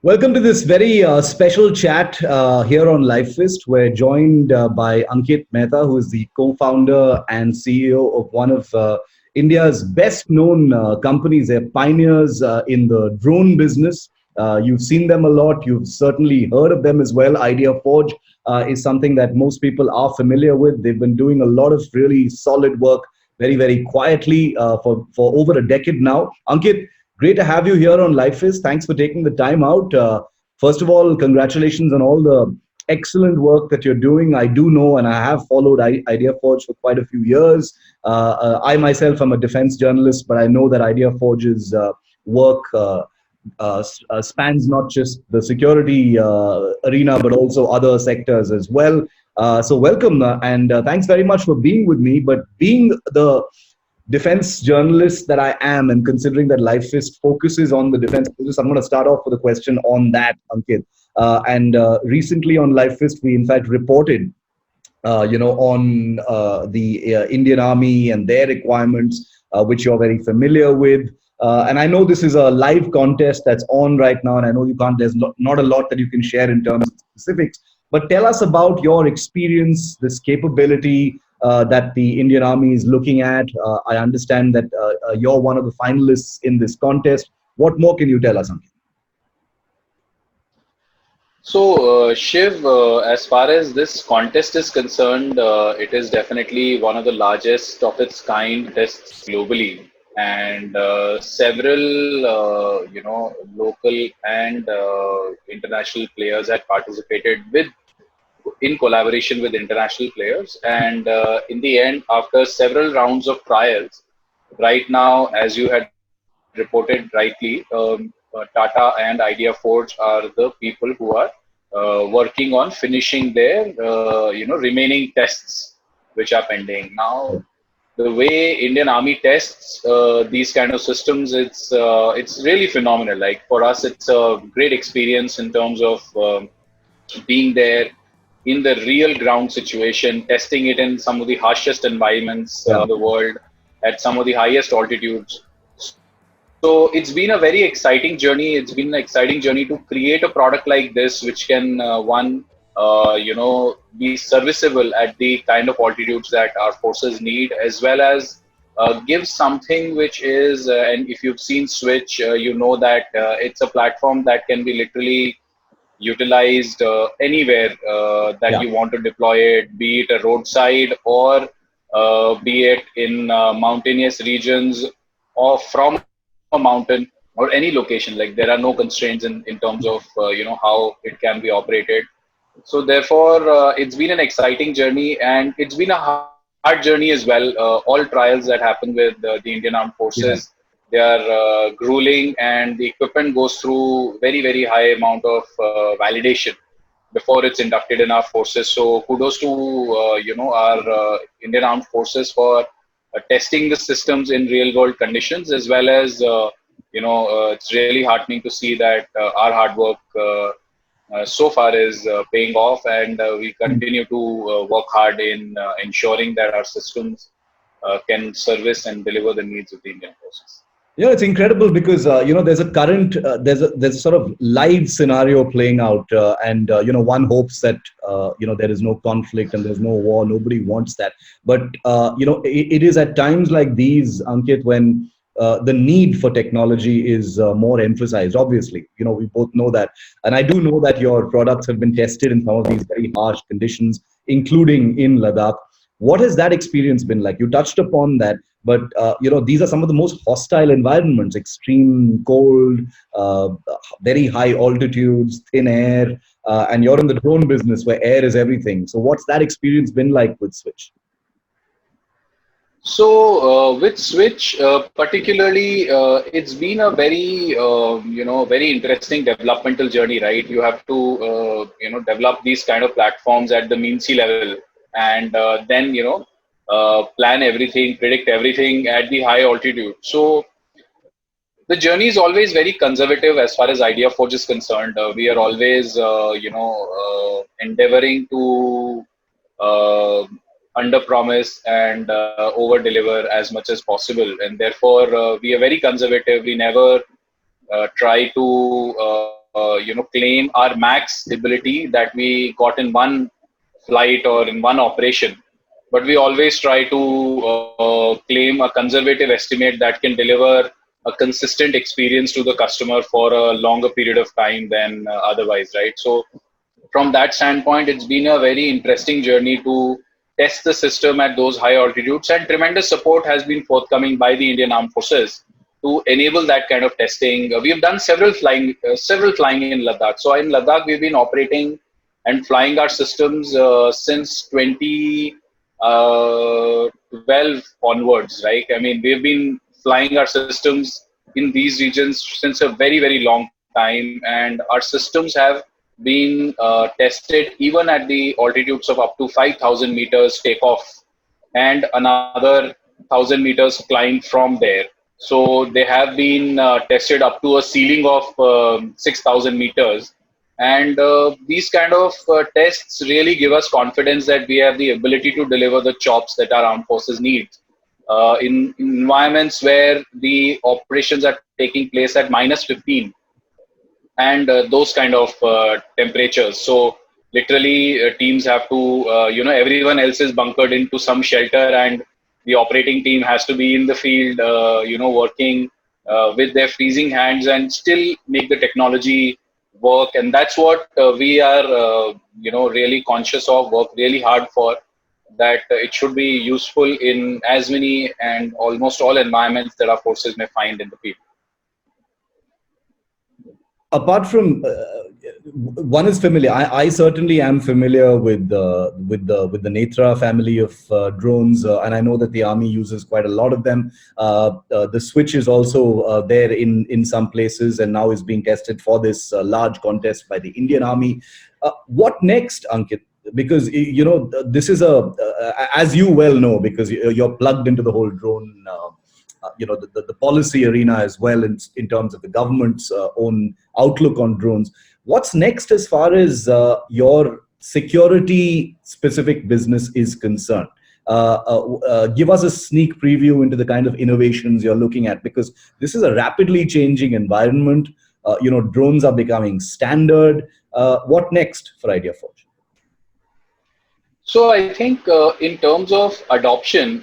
Welcome to this very special chat here on LiveFist. We're joined by Ankit Mehta, who is the co-founder and CEO of one of India's best-known companies. They're pioneers in the drone business. You've seen them a lot. You've certainly heard of them as well. IdeaForge is something that most people are familiar with. They've been doing a lot of really solid work very, very quietly for over a decade now. Ankit, great to have you here on LifeIs. Thanks for taking the time out. First of all, congratulations on all the excellent work that you're doing. I do know, and I have followed IdeaForge for quite a few years. I myself am a defense journalist, but I know that IdeaForge's work spans not just the security arena, but also other sectors as well. So welcome, and thanks very much for being with me. But being the defense journalist that I am, and considering that LifeFist focuses on the defense business, I'm going to start off with a question on that, Ankit. And recently on LifeFist, we in fact reported, on the Indian Army and their requirements, which you're very familiar with. And I know this is a live contest that's on right now, and I know you can't. There's not a lot that you can share in terms of specifics. But tell us about your experience, this capability that the Indian Army is looking at. I understand that you're one of the finalists in this contest. What more can you tell us, Ankit? So, Shiv, as far as this contest is concerned, it is definitely one of the largest of its kind tests globally, and several, local and international players had participated in collaboration with international players. And in the end, after several rounds of trials, right now, as you had reported rightly, Tata and IdeaForge are the people who are working on finishing their remaining tests which are pending. Now, the way Indian Army tests these kind of systems, it's really phenomenal. Like for us, it's a great experience in terms of being there in the real ground situation, testing it in some of the harshest environments in the world, at some of the highest altitudes. So it's been a very exciting journey. It's been an exciting journey to create a product like this, which can be serviceable at the kind of altitudes that our forces need, as well as give something which is, and if you've seen Switch, you know that it's a platform that can be literally utilized anywhere that you want to deploy it, be it a roadside or be it in mountainous regions or from a mountain or any location. Like there are no constraints in terms of how it can be operated. So therefore it's been an exciting journey, and it's been a hard journey as well. All trials that happen with the Indian Armed Forces, they are grueling, and the equipment goes through very, very high amount of validation before it's inducted in our forces. So kudos to our Indian Armed Forces for testing the systems in real world conditions, as well as it's really heartening to see that our hard work so far is paying off, and we continue to work hard in ensuring that our systems can service and deliver the needs of the Indian forces. Yeah, it's incredible because there's a current there's a sort of live scenario playing out, and one hopes that there is no conflict and there's no war. Nobody wants that, but it is at times like these, Ankit, when the need for technology is more emphasized. Obviously, we both know that, and I do know that your products have been tested in some of these very harsh conditions, including in Ladakh. What has that experience been like? You touched upon that, but these are some of the most hostile environments: extreme cold, very high altitudes, thin air, and you're in the drone business where air is everything. So, what's that experience been like with Switch? So with Switch, particularly, it's been a very very interesting developmental journey, right? You have to develop these kind of platforms at the mean sea level, and then plan everything, predict everything at the high altitude. So the journey is always very conservative as far as IdeaForge is concerned. We are always endeavoring to under promise and over deliver as much as possible, and therefore we are very conservative. We never try to claim our max ability that we got in one flight or in one operation, but we always try to claim a conservative estimate that can deliver a consistent experience to the customer for a longer period of time than otherwise, right? So from that standpoint, it's been a very interesting journey to test the system at those high altitudes, and tremendous support has been forthcoming by the Indian Armed Forces to enable that kind of testing. We have done several flying in Ladakh. So in Ladakh, we've been operating and flying our systems since 2012 onwards, right? I mean, we've been flying our systems in these regions since a very long time, and our systems have been tested even at the altitudes of up to 5,000 meters takeoff and another 1,000 meters climb from there. So they have been tested up to a ceiling of 6,000 meters. And these kind of tests really give us confidence that we have the ability to deliver the chops that our armed forces need in environments where the operations are taking place at -15 and those kind of temperatures. So literally teams have to, everyone else is bunkered into some shelter, and the operating team has to be in the field, working with their freezing hands and still make the technology work. And that's what we are, really conscious of, work really hard for, that it should be useful in as many and almost all environments that our forces may find in the field. Apart from one is familiar, I certainly am familiar with the Netra family of drones, and I know that the army uses quite a lot of them. The switch is also there in some places, and now is being tested for this large contest by the Indian Army. What next, Ankit? Because this is as you well know, because you're plugged into the whole drone. The policy arena as well in terms of the government's own outlook on drones. What's next as far as your security specific business is concerned? Give us a sneak preview into the kind of innovations you're looking at, because this is a rapidly changing environment. Drones are becoming standard. What next for IdeaForge? So I think in terms of adoption,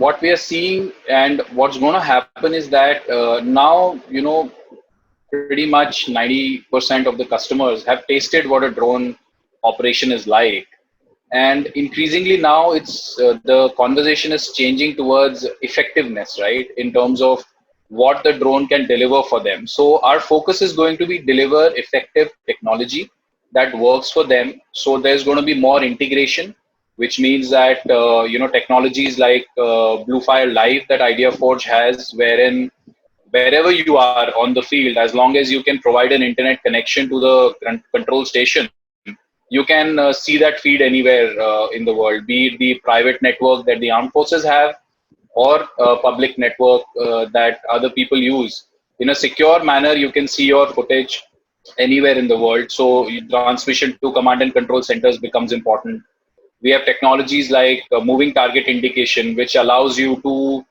what we are seeing and what's going to happen is that now, pretty much 90% of the customers have tasted what a drone operation is like. And increasingly now the conversation is changing towards effectiveness, right? In terms of what the drone can deliver for them. So our focus is going to be deliver effective technology that works for them. So there's going to be more integration, which means that, technologies like Bluefire Live that IdeaForge has, wherein wherever you are on the field, as long as you can provide an internet connection to the control station, you can see that feed anywhere in the world, be it the private network that the armed forces have or a public network that other people use. In a secure manner, you can see your footage anywhere in the world. So transmission to command and control centers becomes important. We have technologies like moving target indication, which allows you to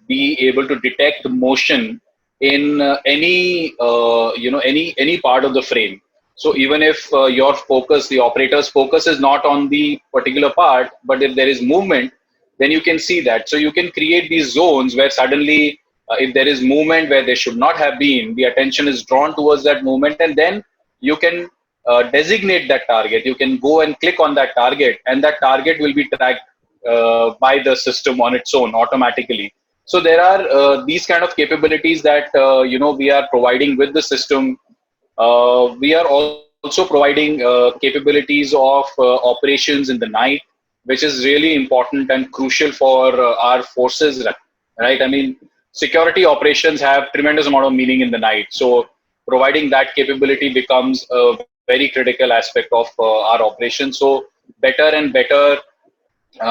be able to detect motion in any part of the frame. So even if your focus, the operator's focus is not on the particular part, but if there is movement, then you can see that. So you can create these zones where suddenly, if there is movement where there should not have been, the attention is drawn towards that movement, and then you can designate that target. You can go and click on that target, and that target will be tracked by the system on its own automatically. So there are these kind of capabilities that we are providing with the system. We are also providing capabilities of operations in the night, which is really important and crucial for our forces, right? I mean, security operations have tremendous amount of meaning in the night. So providing that capability becomes a very critical aspect of our operation. So better and better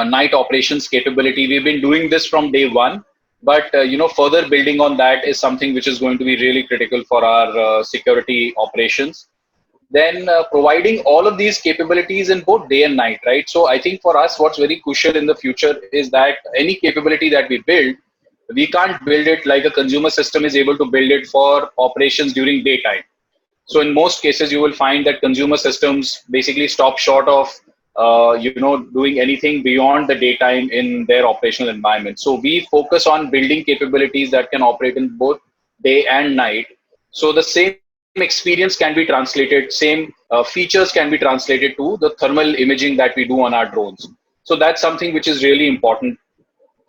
night operations capability. We've been doing this from day one, but further building on that is something which is going to be really critical for our security operations. Then providing all of these capabilities in both day and night, right? So I think for us, what's very crucial in the future is that any capability that we build, we can't build it like a consumer system is able to build it for operations during daytime. So in most cases, you will find that consumer systems basically stop short of doing anything beyond the daytime in their operational environment. So we focus on building capabilities that can operate in both day and night. So the same experience can be translated, same features can be translated to the thermal imaging that we do on our drones. So that's something which is really important.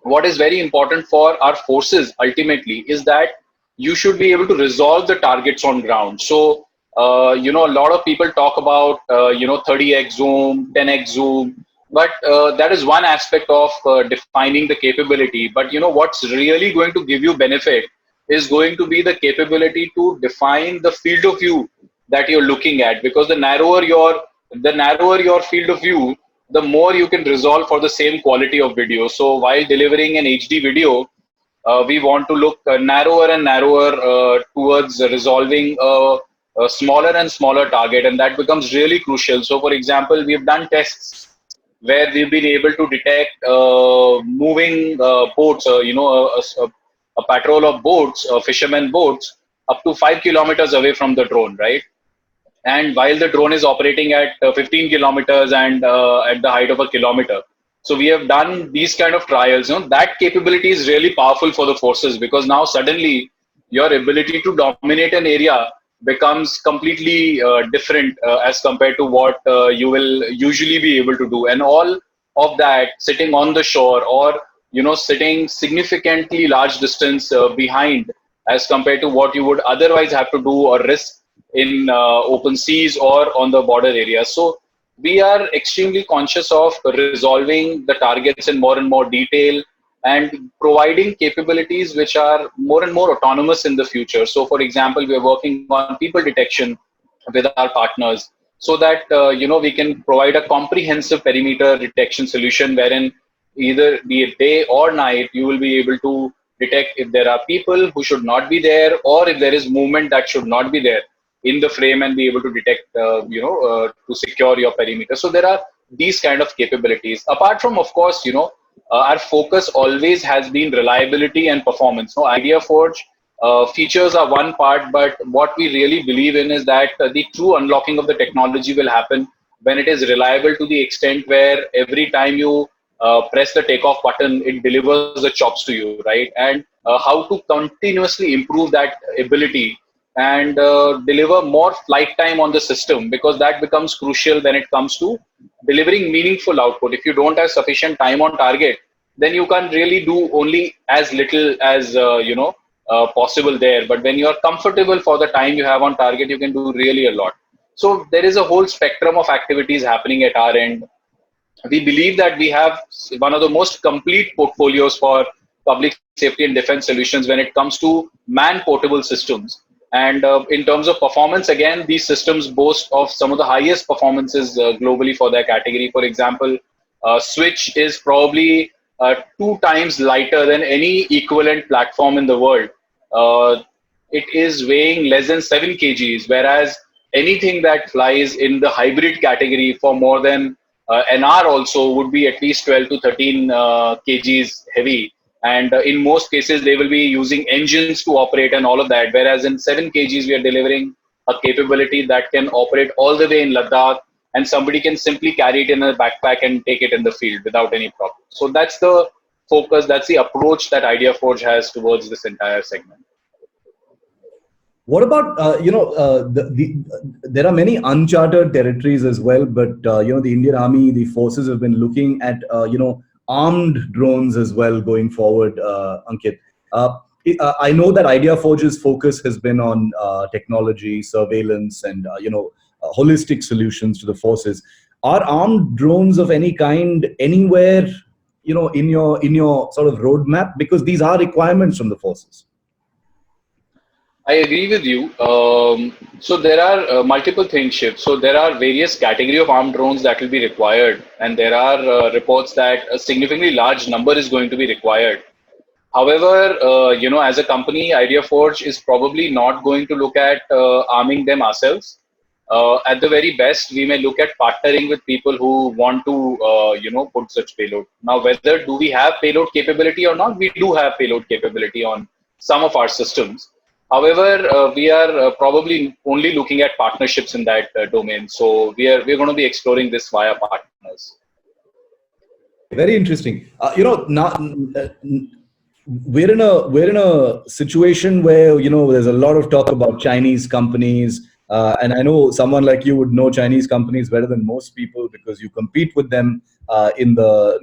What is very important for our forces ultimately is that you should be able to resolve the targets on ground. So a lot of people talk about 30x zoom, 10x zoom, but that is one aspect of defining the capability. But what's really going to give you benefit is going to be the capability to define the field of view that you're looking at, because the narrower your field of view, the more you can resolve for the same quality of video. So while delivering an HD video, we want to look narrower and narrower towards resolving a smaller and smaller target, and that becomes really crucial. So for example, we've done tests where we've been able to detect moving boats, a patrol of boats, fishermen boats, up to 5 kilometers away from the drone, right? And while the drone is operating at 15 kilometers and at the height of a kilometer. So we have done these kind of trials. That capability is really powerful for the forces, because now suddenly your ability to dominate an area becomes completely different as compared to what you will usually be able to do. And all of that sitting on the shore, or sitting significantly large distance behind, as compared to what you would otherwise have to do or risk in open seas or on the border areas. So we are extremely conscious of resolving the targets in more and more detail, and providing capabilities which are more and more autonomous in the future. So for example, we are working on people detection with our partners, so that we can provide a comprehensive perimeter detection solution, wherein either be it day or night, you will be able to detect if there are people who should not be there, or if there is movement that should not be there in the frame, and be able to detect, to secure your perimeter. So there are these kind of capabilities. Apart from, of course, our focus always has been reliability and performance. So IdeaForge features are one part, but what we really believe in is that the true unlocking of the technology will happen when it is reliable to the extent where every time you press the takeoff button, it delivers the chops to you, right? And how to continuously improve that ability and deliver more flight time on the system, because that becomes crucial when it comes to delivering meaningful output. If you don't have sufficient time on target, then you can really do only as little as possible there. But when you are comfortable for the time you have on target, you can do really a lot. So there is a whole spectrum of activities happening at our end. We believe that we have one of the most complete portfolios for public safety and defense solutions when it comes to man-portable systems. And in terms of performance, again, these systems boast of some of the highest performances globally for their category. For example, Switch is probably 2 times lighter than any equivalent platform in the world. Uh, it is weighing less than 7 kgs, whereas anything that flies in the hybrid category for more than an hour also would be at least 12 to 13 kgs heavy. And in most cases, they will be using engines to operate and all of that. Whereas in 7 kgs, we are delivering a capability that can operate all the way in Ladakh, and somebody can simply carry it in a backpack and take it in the field without any problem. So that's the focus, that's the approach that IdeaForge has towards this entire segment. What about there are many uncharted territories as well, but the Indian Army, the forces have been looking at armed drones as well going forward. Ankit, I know that IdeaForge's focus has been on technology, surveillance, and holistic solutions to the forces. Are armed drones of any kind anywhere in your sort of roadmap, because these are requirements from the forces? I agree with you. So there are multiple things shift. So there are various category of armed drones that will be required, and there are reports that a significantly large number is going to be required. However, as a company, IdeaForge is probably not going to look at arming them ourselves. At the very best, we may look at partnering with people who want to, put such payload. Now, whether do we have payload capability or not, we do have payload capability on some of our systems. However, we are probably only looking at partnerships in that domain. So we're going to be exploring this via partners. Okay, very interesting. Now we're in a situation where there's a lot of talk about Chinese companies, and I know someone like you would know Chinese companies better than most people because you compete with them in the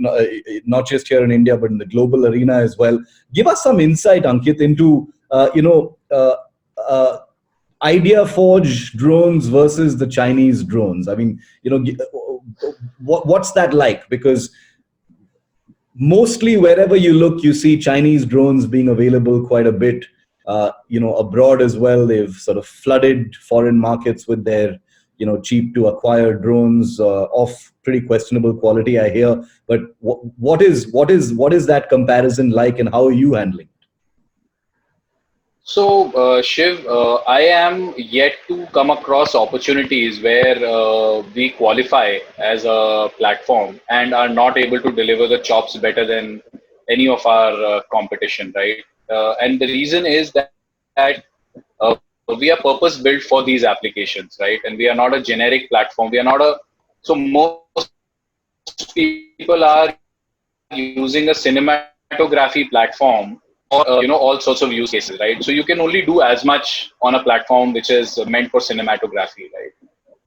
not just here in India but in the global arena as well. Give us some insight, Ankit, into uh, IdeaForge drones versus the Chinese drones. I mean, what's that like? Because mostly wherever you look, you see Chinese drones being available quite a bit. Abroad as well, they've sort of flooded foreign markets with their, cheap to acquire drones of pretty questionable quality, I hear. But what is that comparison like, and how are you handling it? So, Shiv, I am yet to come across opportunities where we qualify as a platform and are not able to deliver the chops better than any of our competition, right? And the reason is that we are purpose built for these applications, right? And we are not a generic platform. We are not a so most people are using a cinematography platform for all sorts of use cases, right? So you can only do as much on a platform which is meant for cinematography, right?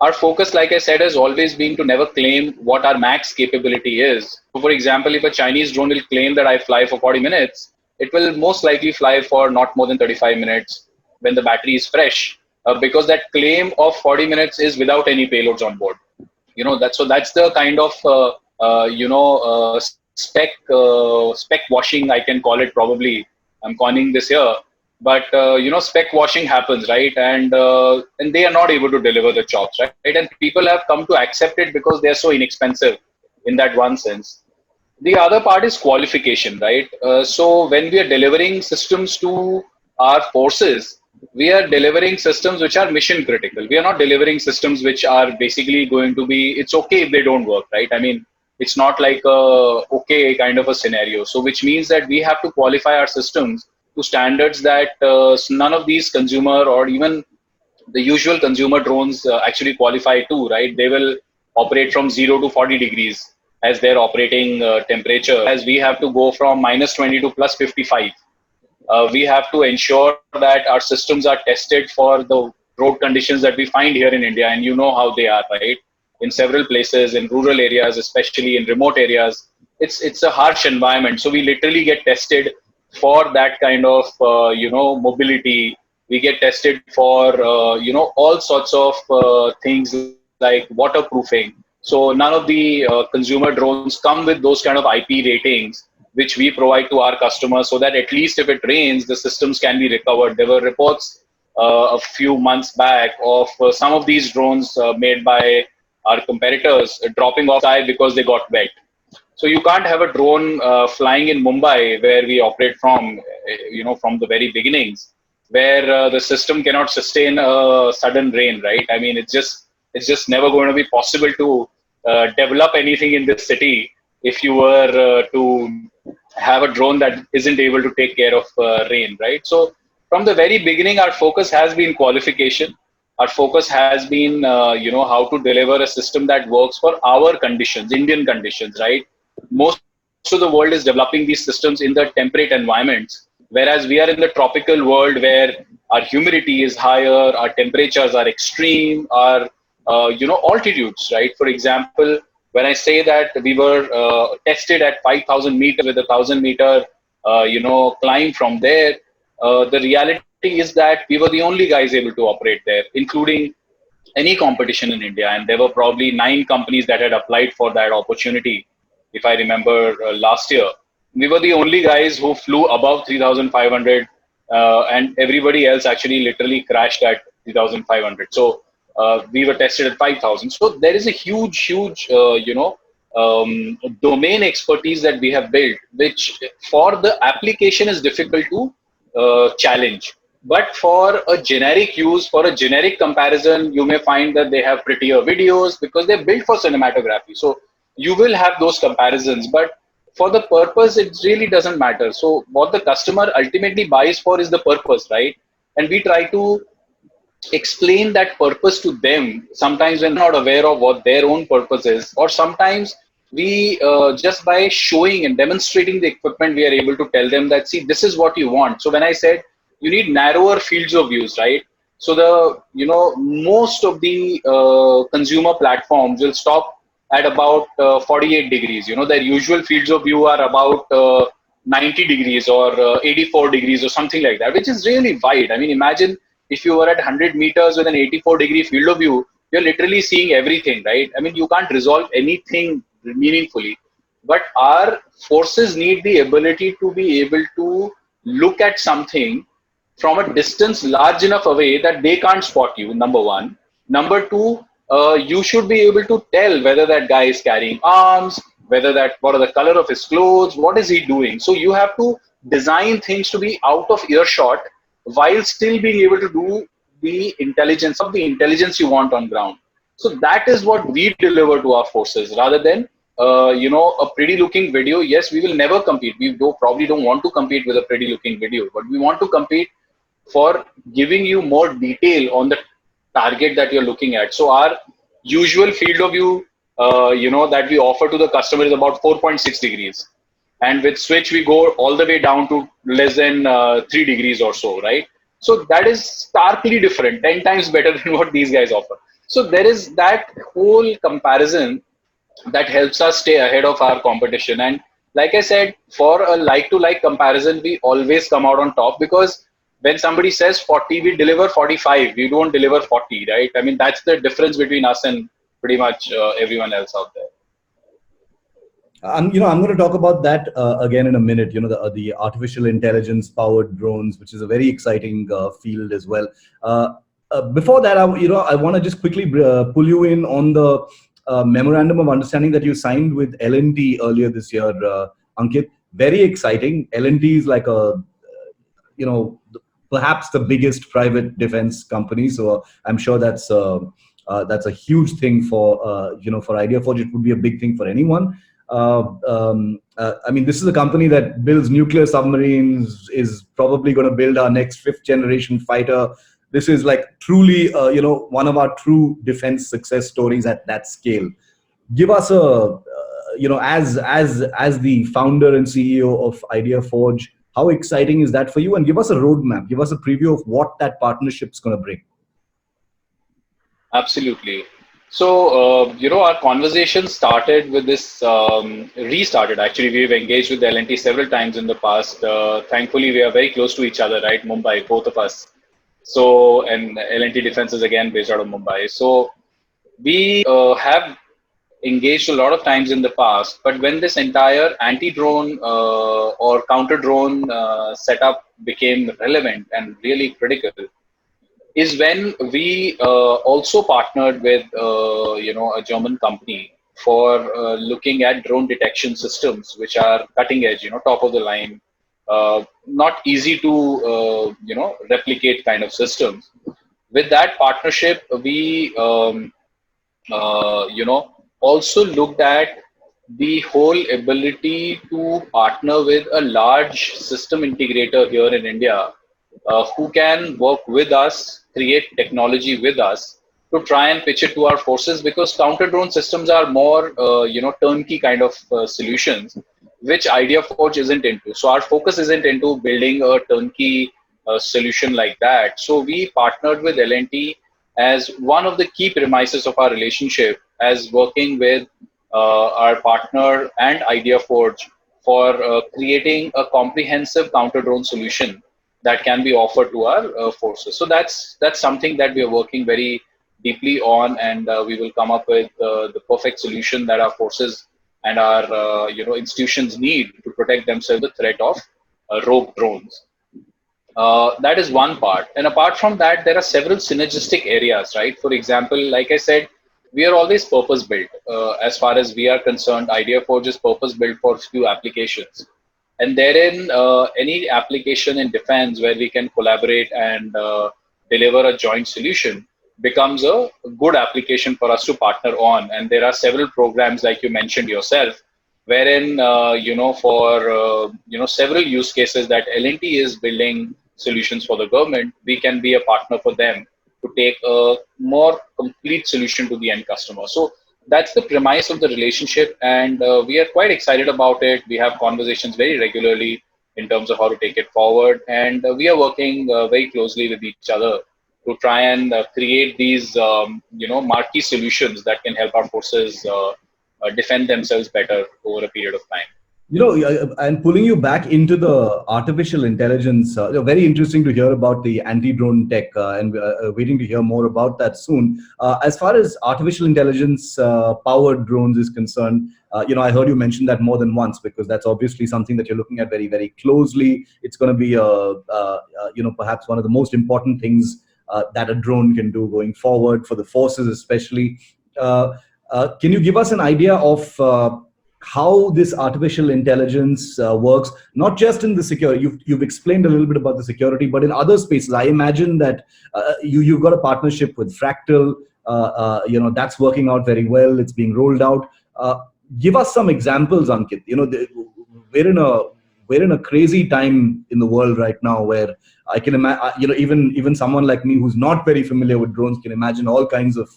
Our focus, like I said, has always been to never claim what our max capability is. So, for example, if a Chinese drone will claim that I fly for 40 minutes, it will most likely fly for not more than 35 minutes when the battery is fresh, because that claim of 40 minutes is without any payloads on board. That's the kind of spec washing, I can call it. Probably I'm coining this here, but spec washing happens, right? And they are not able to deliver the chops, right? And people have come to accept it because they are so inexpensive in that one sense. The other part is qualification, right? So when we are delivering systems to our forces, we are delivering systems which are mission critical. We are not delivering systems which are basically going to be, it's okay if they don't work, right? I mean, it's not like a okay kind of a scenario. So which means that we have to qualify our systems to standards that none of these consumer or even the usual consumer drones actually qualify to, right? They will operate from 0 to 40 degrees as their operating temperature, as we have to go from minus 20 to plus 55. We have to ensure that our systems are tested for the road conditions that we find here in India, and you know how they are, right? In several places, in rural areas, especially in remote areas, it's a harsh environment. So we literally get tested for that kind of mobility. We get tested for all sorts of things like waterproofing. So none of the consumer drones come with those kind of IP ratings which we provide to our customers, so that at least if it rains, the systems can be recovered. There were reports a few months back of some of these drones made by our competitors dropping off the sky because they got wet. So you can't have a drone flying in Mumbai, where we operate from, from the very beginnings, where the system cannot sustain a sudden rain, right? I mean, it's just never going to be possible to develop anything in this city if you were to have a drone that isn't able to take care of rain, right? So from the very beginning, our focus has been qualification. Our focus has been, how to deliver a system that works for our conditions, Indian conditions, right? Most of the world is developing these systems in the temperate environments, whereas we are in the tropical world where our humidity is higher, our temperatures are extreme, our altitudes, right? For example, when I say that we were tested at 5,000 meters with a 1,000-meter climb from there, the reality is that we were the only guys able to operate there, including any competition in India. And there were probably 9 companies that had applied for that opportunity, if I remember last year. We were the only guys who flew above 3,500, and everybody else actually literally crashed at 3,500. So we were tested at 5,000. So there is a huge, domain expertise that we have built, which for the application is difficult to challenge. But for a generic use, for a generic comparison, you may find that they have prettier videos because they're built for cinematography. So you will have those comparisons, but for the purpose, it really doesn't matter. So what the customer ultimately buys for is the purpose, right? and we try to explain that purpose to them. Sometimes when not aware of what their own purpose is, or sometimes we just by showing and demonstrating the equipment, we are able to tell them that, see, this is what you want. So when I said you need narrower fields of views, right? So the, most of the consumer platforms will stop at about 48 degrees. Their usual fields of view are about 90 degrees or 84 degrees or something like that, which is really wide. I mean, imagine if you were at 100 meters with an 84-degree field of view, you're literally seeing everything, right? I mean, you can't resolve anything meaningfully. But our forces need the ability to be able to look at something from a distance large enough away that they can't spot you, number one. Number two, you should be able to tell whether that guy is carrying arms, what are the color of his clothes, what is he doing. So you have to design things to be out of earshot while still being able to do the intelligence you want on ground. So that is what we deliver to our forces, rather than a pretty looking video. Yes, we will never compete. Probably don't want to compete with a pretty looking video, but we want to compete for giving you more detail on the target that you're looking at. So our usual field of view, that we offer to the customer is about 4.6 degrees. And with switch, we go all the way down to less than 3 degrees or so, right? So that is starkly different, 10 times better than what these guys offer. So there is that whole comparison that helps us stay ahead of our competition. And like I said, for a like-to-like comparison, we always come out on top, because when somebody says 40, we deliver 45. We don't deliver 40, right? I mean, that's the difference between us and pretty much everyone else out there. I'm going to talk about that again in a minute. The artificial intelligence powered drones, which is a very exciting field as well. Before that, I want to just quickly pull you in on the memorandum of understanding that you signed with L&T earlier this year, Ankit. Very exciting. L&T is like perhaps the biggest private defense company. So I'm sure that's a huge thing for for IdeaForge. It would be a big thing for anyone. I mean, this is a company that builds nuclear submarines, is probably going to build our next 5th generation fighter. This is like truly, one of our true defense success stories at that scale. Give us as the founder and CEO of IdeaForge, how exciting is that for you? And give us a roadmap, give us a preview of what that partnership is going to bring. Absolutely. So, our conversation started with this, restarted actually. We've engaged with L&T several times in the past. Thankfully, we are very close to each other, right? Mumbai, both of us. So, and L&T Defense is again based out of Mumbai. So, we have engaged a lot of times in the past, but when this entire anti-drone or counter-drone setup became relevant and really critical, is when we also partnered with a German company for looking at drone detection systems, which are cutting edge, top of the line, not easy to replicate kind of systems. With that partnership, we also looked at the whole ability to partner with a large system integrator here in India, who can work with us, create technology with us to try and pitch it to our forces, because counter drone systems are more, turnkey kind of solutions, which IdeaForge isn't into. So our focus isn't into building a turnkey solution like that. So we partnered with L&T as one of the key premises of our relationship, as working with our partner and IdeaForge for creating a comprehensive counter drone solution that can be offered to our forces. So that's something that we are working very deeply on, and we will come up with the perfect solution that our forces and our institutions need to protect themselves the threat of rogue drones. That is one part. And apart from that, there are several synergistic areas, right? For example, like I said, we are always purpose built. As far as we are concerned, IdeaForge is purpose built for few applications. And therein, any application in defense where we can collaborate and deliver a joint solution becomes a good application for us to partner on. And there are several programs, like you mentioned yourself, wherein, for several use cases that L&T is building solutions for the government, we can be a partner for them to take a more complete solution to the end customer. So that's the premise of the relationship, and we are quite excited about it. We have conversations very regularly in terms of how to take it forward, and we are working very closely with each other to try and create these marquee solutions that can help our forces defend themselves better over a period of time. And pulling you back into the artificial intelligence, very interesting to hear about the anti-drone tech, and waiting to hear more about that soon. As far as artificial intelligence powered drones is concerned, I heard you mention that more than once, because that's obviously something that you're looking at very, very closely. It's going to be, perhaps one of the most important things that a drone can do going forward for the forces, especially. Can you give us an idea of how this artificial intelligence works, not just in the security? You've explained a little bit about the security, but in other spaces. I imagine that you've got a partnership with Fractal. That's working out very well. It's being rolled out. Give us some examples, Ankit. We're in a crazy time in the world right now, where I can imagine, even someone like me who's not very familiar with drones can imagine all kinds of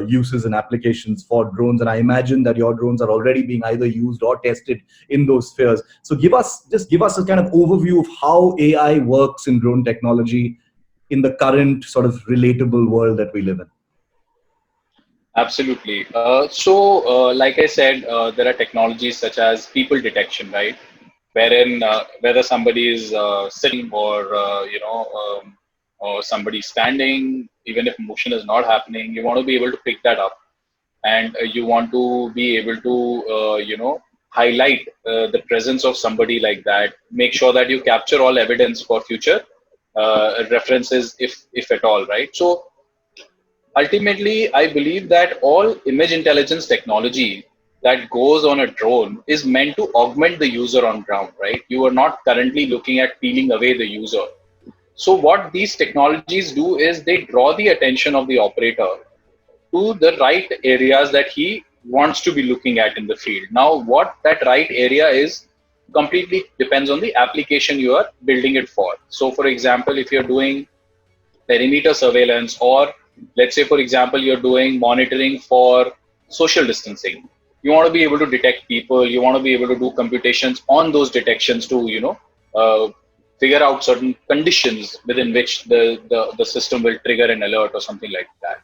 uses and applications for drones. And I imagine that your drones are already being either used or tested in those spheres. So give us a kind of overview of how AI works in drone technology in the current sort of relatable world that we live in. Absolutely. Like I said, there are technologies such as people detection, right? Wherein whether somebody is sitting or somebody standing, even if motion is not happening, you want to be able to pick that up, and you want to be able to highlight the presence of somebody like that. Make sure that you capture all evidence for future references, if at all, right? So ultimately, I believe that all image intelligence technology that goes on a drone is meant to augment the user on ground, right? You are not currently looking at peeling away the user. So what these technologies do is they draw the attention of the operator to the right areas that he wants to be looking at in the field. Now, what that right area is completely depends on the application you are building it for. So for example, if you're doing perimeter surveillance, or let's say, for example, you're doing monitoring for social distancing, you want to be able to detect people, you want to be able to do computations on those detections to figure out certain conditions within which the system will trigger an alert or something like that.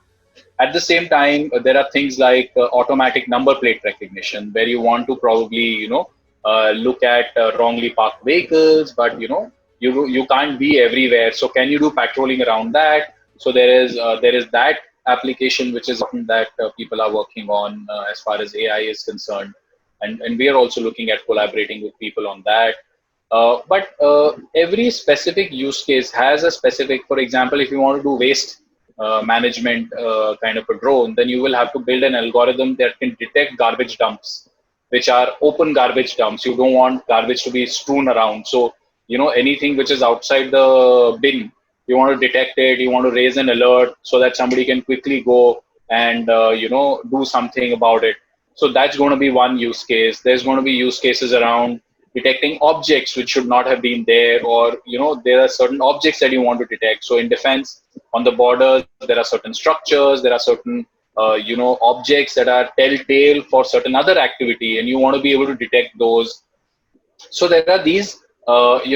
At the same time, there are things like automatic number plate recognition, where you want to probably look at wrongly parked vehicles, but you can't be everywhere. So can you do patrolling around that? So there is that application which is something that people are working on as far as AI is concerned, and we are also looking at collaborating with people on that. But every specific use case has a specific. For example, if you want to do waste management kind of a drone, then you will have to build an algorithm that can detect garbage dumps, which are open garbage dumps. You don't want garbage to be strewn around. So anything which is outside the bin, you want to detect it, you want to raise an alert so that somebody can quickly go and do something about it. So that's going to be one use case. There's going to be use cases around detecting objects which should not have been there, or there are certain objects that you want to detect. So in defense, on the borders, there are certain structures, there are certain objects that are telltale for certain other activity, and you want to be able to detect those. So there are these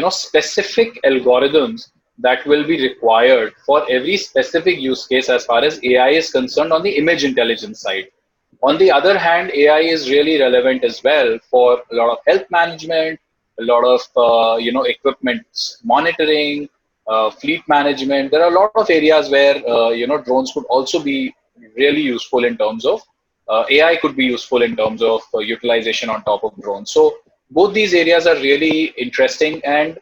specific algorithms that will be required for every specific use case as far as AI is concerned on the image intelligence side. On the other hand, AI is really relevant as well for a lot of health management, a lot of equipment monitoring, fleet management. There are a lot of areas where drones could also be really useful in terms of AI could be useful in terms of utilization on top of drones. So both these areas are really interesting, and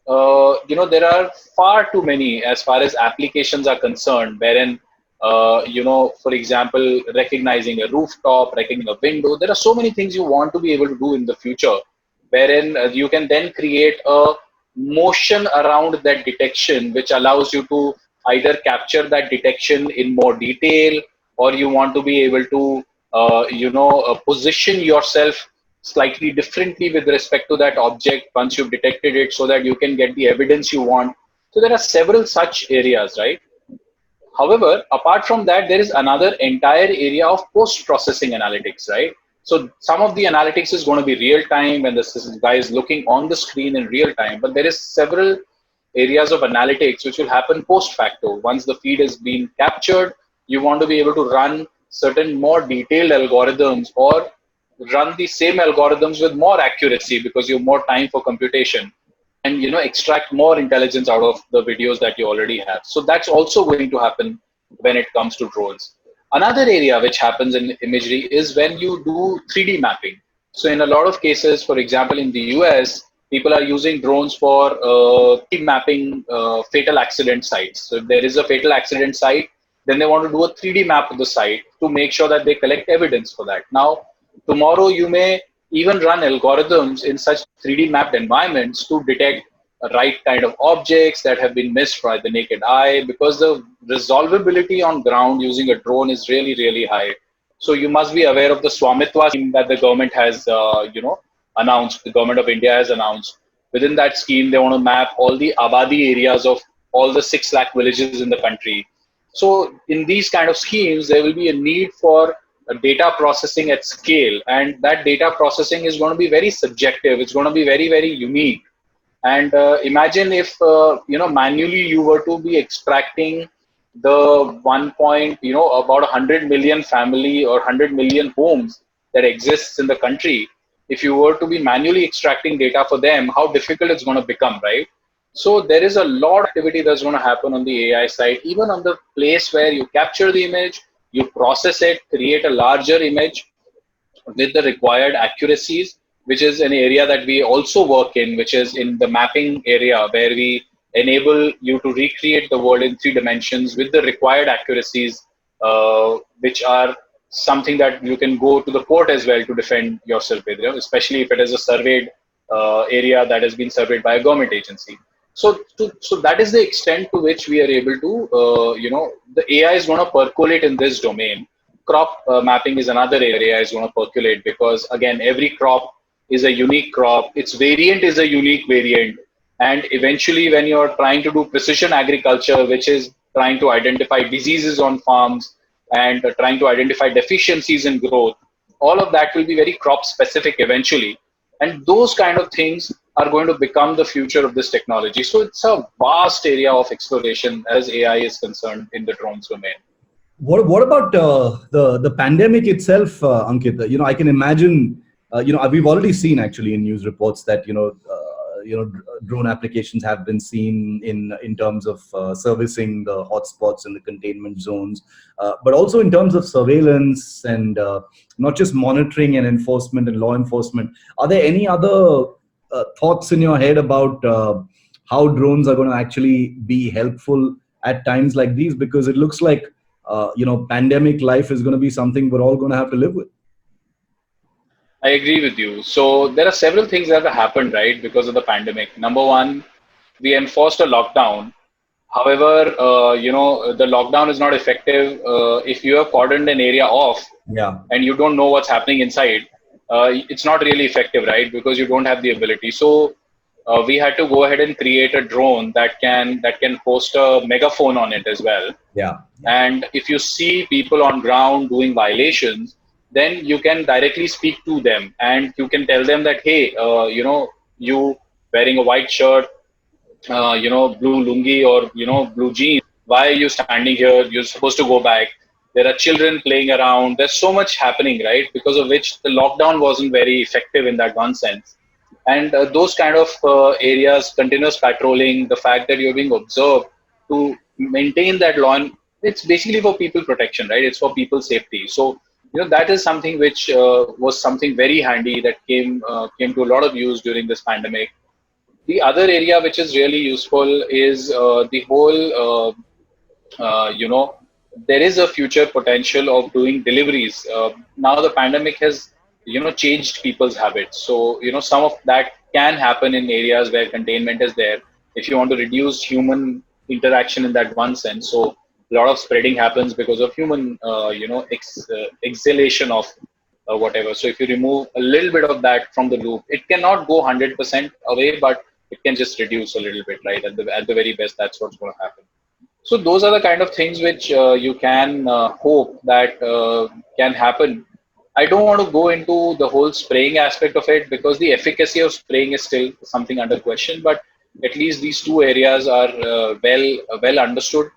there are far too many as far as applications are concerned, wherein for example, recognizing a rooftop, recognizing a window. There are so many things you want to be able to do in the future, wherein you can then create a motion around that detection, which allows you to either capture that detection in more detail, or you want to be able to position yourself slightly differently with respect to that object once you've detected it, so that you can get the evidence you want So there are several such areas, right? However, apart from that, there is another entire area of post-processing analytics, right? So some of the analytics is going to be real time when the guy is looking on the screen in real time, but there is several areas of analytics which will happen post facto. Once the feed is being captured, you want to be able to run certain more detailed algorithms or run the same algorithms with more accuracy because you have more time for computation and extract more intelligence out of the videos that you already have. So that's also going to happen when it comes to drones. Another area which happens in imagery is when you do 3D mapping. So in a lot of cases, for example, in the US, people are using drones for 3D mapping fatal accident sites. So if there is a fatal accident site, then they want to do a 3D map of the site to make sure that they collect evidence for that. Now, tomorrow you may even run algorithms in such 3D mapped environments to detect right kind of objects that have been missed by the naked eye, because the resolvability on ground using a drone is really, really high. So you must be aware of the Swamitwa scheme that the government has, announced. The government of India has announced. Within that scheme, they want to map all the Abadi areas of all the 6 lakh villages in the country. So in these kind of schemes, there will be a need for data processing at scale, and that data processing is going to be very subjective. It's going to be very, very unique. And imagine if manually you were to be extracting the about 100 million family or 100 million homes that exists in the country. If you were to be manually extracting data for them, how difficult it's going to become, right? So there is a lot of activity that's going to happen on the AI side, even on the place where you capture the image, you process it, create a larger image with the required accuracies, which is an area that we also work in, which is in the mapping area, where we enable you to recreate the world in 3 dimensions with the required accuracies, which are something that you can go to the court as well to defend yourself with, especially if it is a surveyed area that has been surveyed by a government agency. So that is the extent to which we are able to, the AI is going to percolate in this domain. Crop mapping is another area is going to percolate, because again, every crop is a unique crop. Its variant is a unique variant. And eventually, when you're trying to do precision agriculture, which is trying to identify diseases on farms and trying to identify deficiencies in growth, all of that will be very crop specific eventually. And those kind of things are going to become the future of this technology. So it's a vast area of exploration as AI is concerned in the drones domain. What about the pandemic itself, Ankit? I can imagine. We've already seen actually in news reports that drone applications have been seen in terms of servicing the hotspots and the containment zones, but also in terms of surveillance and not just monitoring and enforcement and law enforcement. Are there any other thoughts in your head about how drones are going to actually be helpful at times like these? Because it looks like pandemic life is going to be something we're all going to have to live with. I agree with you. So there are several things that have happened, right, because of the pandemic. Number one, we enforced a lockdown. However, the lockdown is not effective if you have cordoned an area off, Yeah. and you don't know what's happening inside. It's not really effective, right? Because you don't have the ability. So we had to go ahead and create a drone that can host a megaphone on it as well. Yeah. And if you see people on ground doing violations, then you can directly speak to them, and you can tell them that, hey, you wearing a white shirt, blue lungi or, blue jeans, why are you standing here? You're supposed to go back. There are children playing around. There's so much happening, right? Because of which the lockdown wasn't very effective in that one sense. And those kind of areas, continuous patrolling, the fact that you're being observed to maintain that law, and it's basically for people protection, right? It's for people safety. So, that is something which was something very handy that came to a lot of use during this pandemic. The other area which is really useful is the whole, there is a future potential of doing deliveries. Now the pandemic has, changed people's habits. So, some of that can happen in areas where containment is there. If you want to reduce human interaction in that one sense. So a lot of spreading happens because of human, exhalation of whatever. So if you remove a little bit of that from the loop, it cannot go 100% away, but it can just reduce a little bit, right? At the very best, that's what's going to happen. So those are the kind of things which you can hope that can happen. I don't want to go into the whole spraying aspect of it because the efficacy of spraying is still something under question. But at least these two areas are well understood.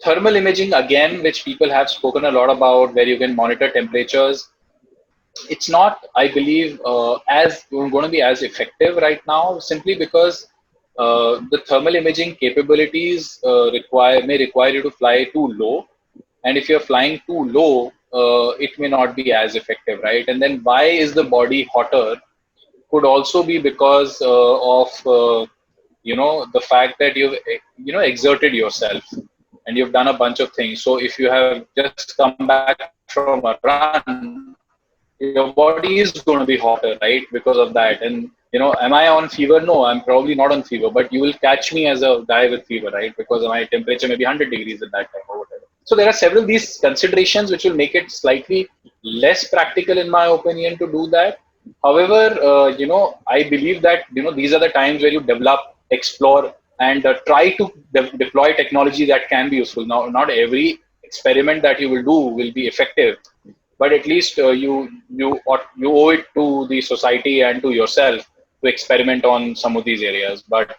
Thermal imaging, again, which people have spoken a lot about, where you can monitor temperatures. It's not, I believe, as going to be as effective right now, simply because the thermal imaging capabilities may require you to fly too low, and if you're flying too low, it may not be as effective, right? And then why is the body hotter? Could also be because of the fact that you've exerted yourself and you've done a bunch of things. So if you have just come back from a run, your body is going to be hotter, right? Because of that. And am I on fever? No, I'm probably not on fever, but you will catch me as a guy with fever, right? Because my temperature may be 100 degrees at that time or whatever. So there are several these considerations which will make it slightly less practical, in my opinion, to do that. However, I believe that these are the times where you develop, explore, and try to deploy technology that can be useful. Now, not every experiment that you will do will be effective, but at least you owe it to the society and to yourself to experiment on some of these areas. But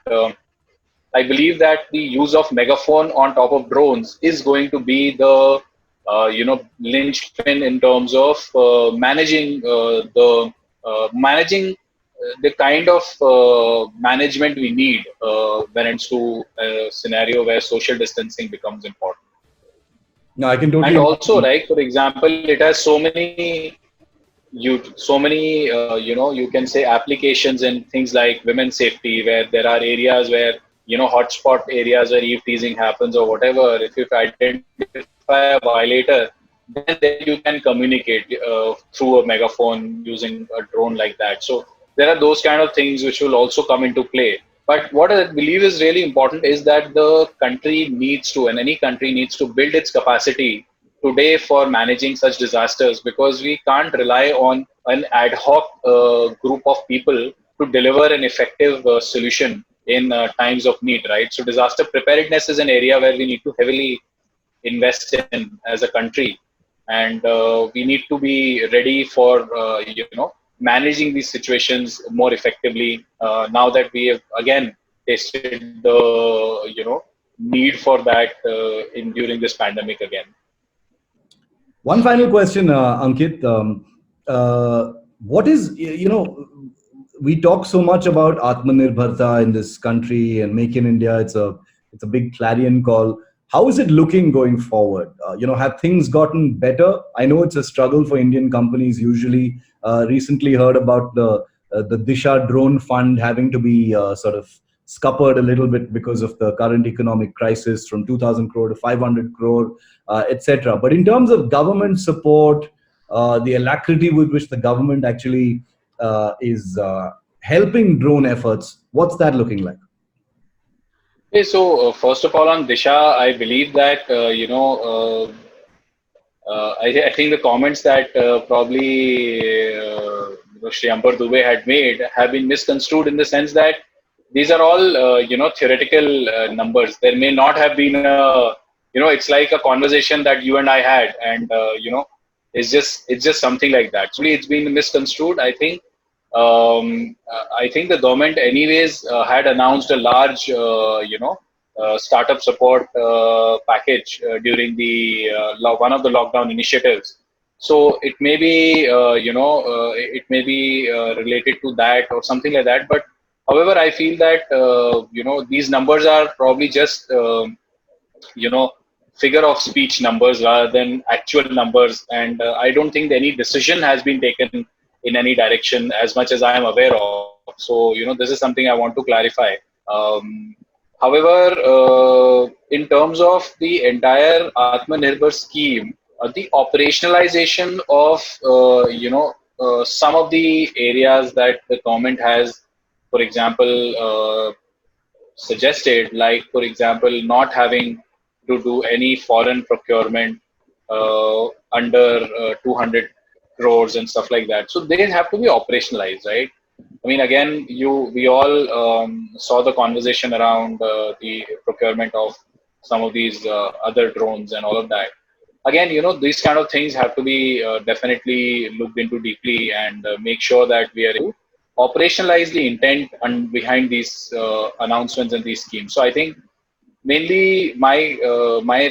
I believe that the use of megaphone on top of drones is going to be the linchpin in terms of managing the kind of management we need when it's to a scenario where social distancing becomes important. No, I can And totally also, imagine. like for example, it has you can say applications in things like women's safety, where there are areas where hotspot areas where eve teasing happens or whatever. If you identify a violator, then there you can communicate through a megaphone using a drone like that. So there are those kind of things which will also come into play. But what I believe is really important is that the country needs to, and any country needs to build its capacity today for managing such disasters, because we can't rely on an ad hoc group of people to deliver an effective solution in times of need, right? So disaster preparedness is an area where we need to heavily invest in as a country, and we need to be ready for managing these situations more effectively now that we have again tasted the need for that in during this pandemic again. One final question, Ankit. What is, we talk so much about Atmanirbharta in this country and Make in India. It's a big clarion call. How is it looking going forward? Have things gotten better? I know it's a struggle for Indian companies usually. Recently heard about the Disha drone fund having to be sort of scuppered a little bit because of the current economic crisis, from 2,000 crore to 500 crore, etc. But in terms of government support, the alacrity with which the government actually is helping drone efforts, what's that looking like? Okay, so first of all, on Disha, I believe that I think the comments that probably Shri Ambar Dubey had made have been misconstrued, in the sense that these are all theoretical numbers. There may not have been it's like a conversation that you and I had, and it's just something like that. So it's been misconstrued. I think the government anyways had announced a large startup support package during the one of the lockdown initiatives. So it may be related to that or something like that. But however, I feel that these numbers are probably just you know figure of speech numbers rather than actual numbers, and I don't think any decision has been taken in any direction as much as I am aware of. So this is something I want to clarify. However, in terms of the entire Atmanirbhar scheme, the operationalization of some of the areas that the government has, for example, suggested, like for example, not having to do any foreign procurement under 200 crores and stuff like that. So they have to be operationalized, right? I mean, again, we all saw the conversation around the procurement of some of these other drones and all of that. Again, these kind of things have to be definitely looked into deeply, and make sure that we are able to operationalize the intent behind these announcements and these schemes. So I think mainly my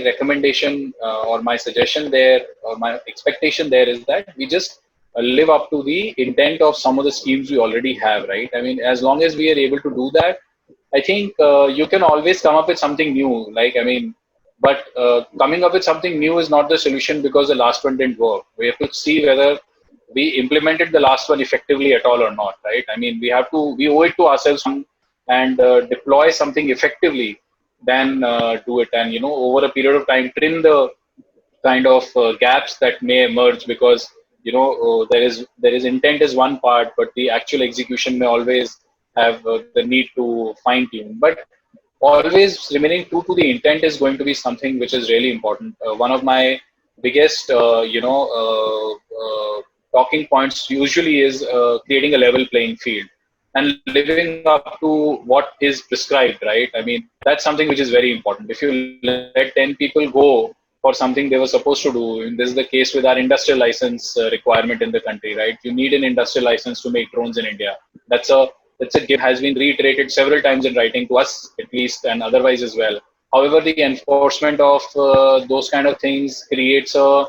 recommendation or my suggestion there, or my expectation there, is that we just live up to the intent of some of the schemes we already have, right? I mean, as long as we are able to do that, I think you can always come up with something new, like, I mean, but coming up with something new is not the solution, because the last one didn't work. We have to see whether we implemented the last one effectively at all or not, right? I mean, we owe it to ourselves and deploy something effectively, than do it, and over a period of time trim the kind of gaps that may emerge, because there is intent is one part, but the actual execution may always have the need to fine tune. But always remaining true to the intent is going to be something which is really important. One of my biggest talking points usually is creating a level playing field and living up to what is prescribed, right? I mean, that's something which is very important. If you let 10 people go for something they were supposed to do, and this is the case with our industrial license requirement in the country, right? You need an industrial license to make drones in India. That's a given, has been reiterated several times in writing to us, at least, and otherwise as well. However, the enforcement of those kind of things creates a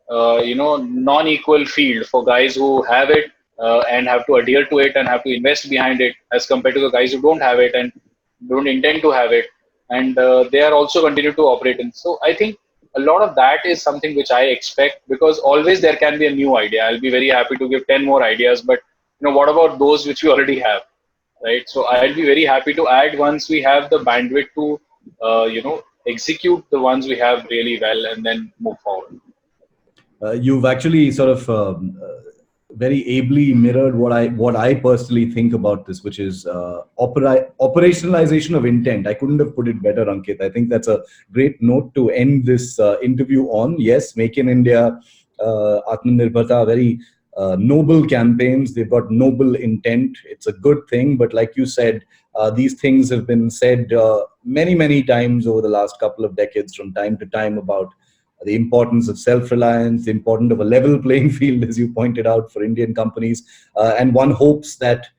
non-equal field for guys who have it and have to adhere to it and have to invest behind it, as compared to the guys who don't have it and don't intend to have it, and they are also continue to operate in. So I think a lot of that is something which I expect, because always there can be a new idea. I'll be very happy to give 10 more ideas, but what about those which we already have, right? So I'll be very happy to add once we have the bandwidth to execute the ones we have really well, and then move forward. You've actually sort of very ably mirrored what I personally think about this, which is operationalization of intent. I couldn't have put it better, Ankit. I think that's a great note to end this interview on. Yes, Make in India, Atmanirbharta, very noble campaigns. They've got noble intent. It's a good thing. But like you said, these things have been said many, many times over the last couple of decades, from time to time, about the importance of self-reliance, the importance of a level playing field, as you pointed out, for Indian companies. And one hopes that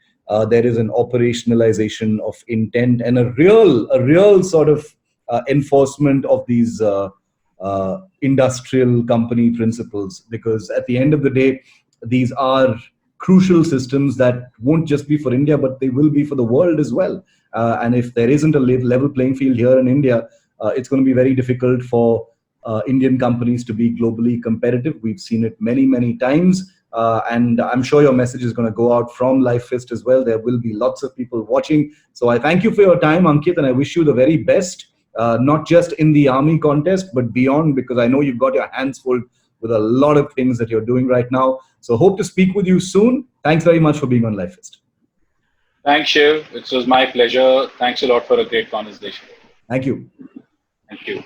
there is an operationalization of intent and a real sort of enforcement of these industrial company principles. Because at the end of the day, these are crucial systems that won't just be for India, but they will be for the world as well. And if there isn't a level playing field here in India, it's going to be very difficult for Indian companies to be globally competitive. We've seen it many, many times. And I'm sure your message is going to go out from LIVEFIST as well. There will be lots of people watching. So I thank you for your time, Ankit, and I wish you the very best, not just in the Army contest, but beyond, because I know you've got your hands full with a lot of things that you're doing right now. So hope to speak with you soon. Thanks very much for being on LIVEFIST. Thanks, Shiv. It was my pleasure. Thanks a lot for a great conversation. Thank you. Thank you.